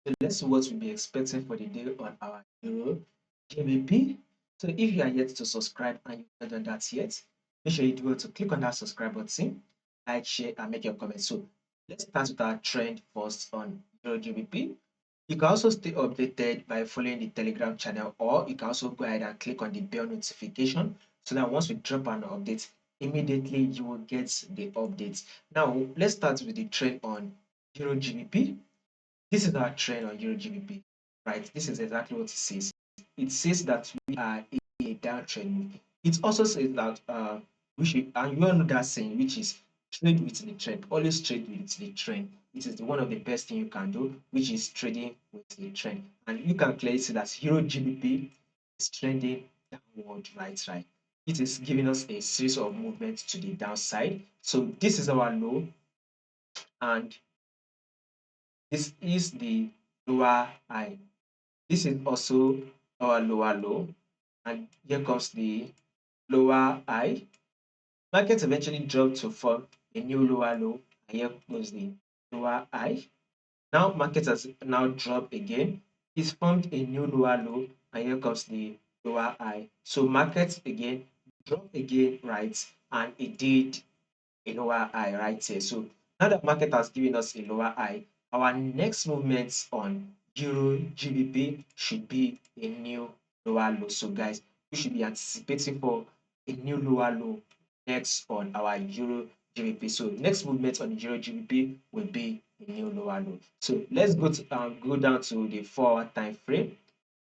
So let's see what we'll be expecting for the day on our Euro GBP. So if you are yet to subscribe and you've not done that yet, make sure you do it to click on that subscribe button, like, share, and make your comments. So let's start with our trend first on Euro GBP. You can also stay updated by following the Telegram channel, or you can also go ahead and click on the bell notification so that once we drop an update, immediately you will get the updates. Now, let's start with the trend on Euro GBP. This is our trend on Euro GBP, right? This is exactly what it says. It says that we are in a downtrend. It also says that we should, and you all know that saying, which is trade with the trend. Always trade with the trend. It is one of the best thing you can do, which is trading with the trend. And you can clearly see that Euro GBP is trending downward, right? It is giving us a series of movements to the downside. So this is our low, and this is the lower high. This is also our lower low, and here comes the lower high. Market eventually dropped to form a new lower low, and here goes the lower high. Now market has now dropped again. It's formed a new lower low, and here comes the lower high. So market again dropped again, right? And it did a lower high right here. So now that market has given us a lower high, our next movements on Euro GBP should be a new lower low. So guys, we should be anticipating for a new lower low next on our Euro GBP. So next movement on Euro GBP will be a new lower low. So let's go down to the 4-hour time frame.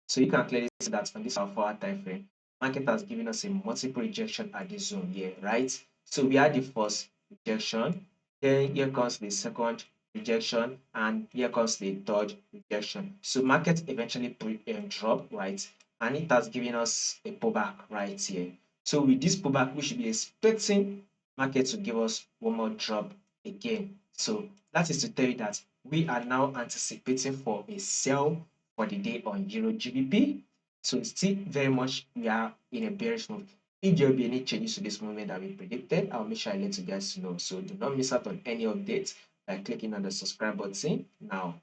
So you can clearly see that on this our 4-hour time frame, market has given us a multiple rejection at this zone here, right? So we had the first rejection, then here comes the second rejection, and here comes the third rejection. So market eventually drop, right? And it has given us a pullback right here. So with this pullback, we should be expecting market to give us one more drop again. So that is to tell you that we are now anticipating for a sell for the day on Euro GBP. So still very much we are in a bearish move. If there will be any changes to this movement that we predicted, I'll make sure I let you guys know. So do not miss out on any updates by clicking on the subscribe button now.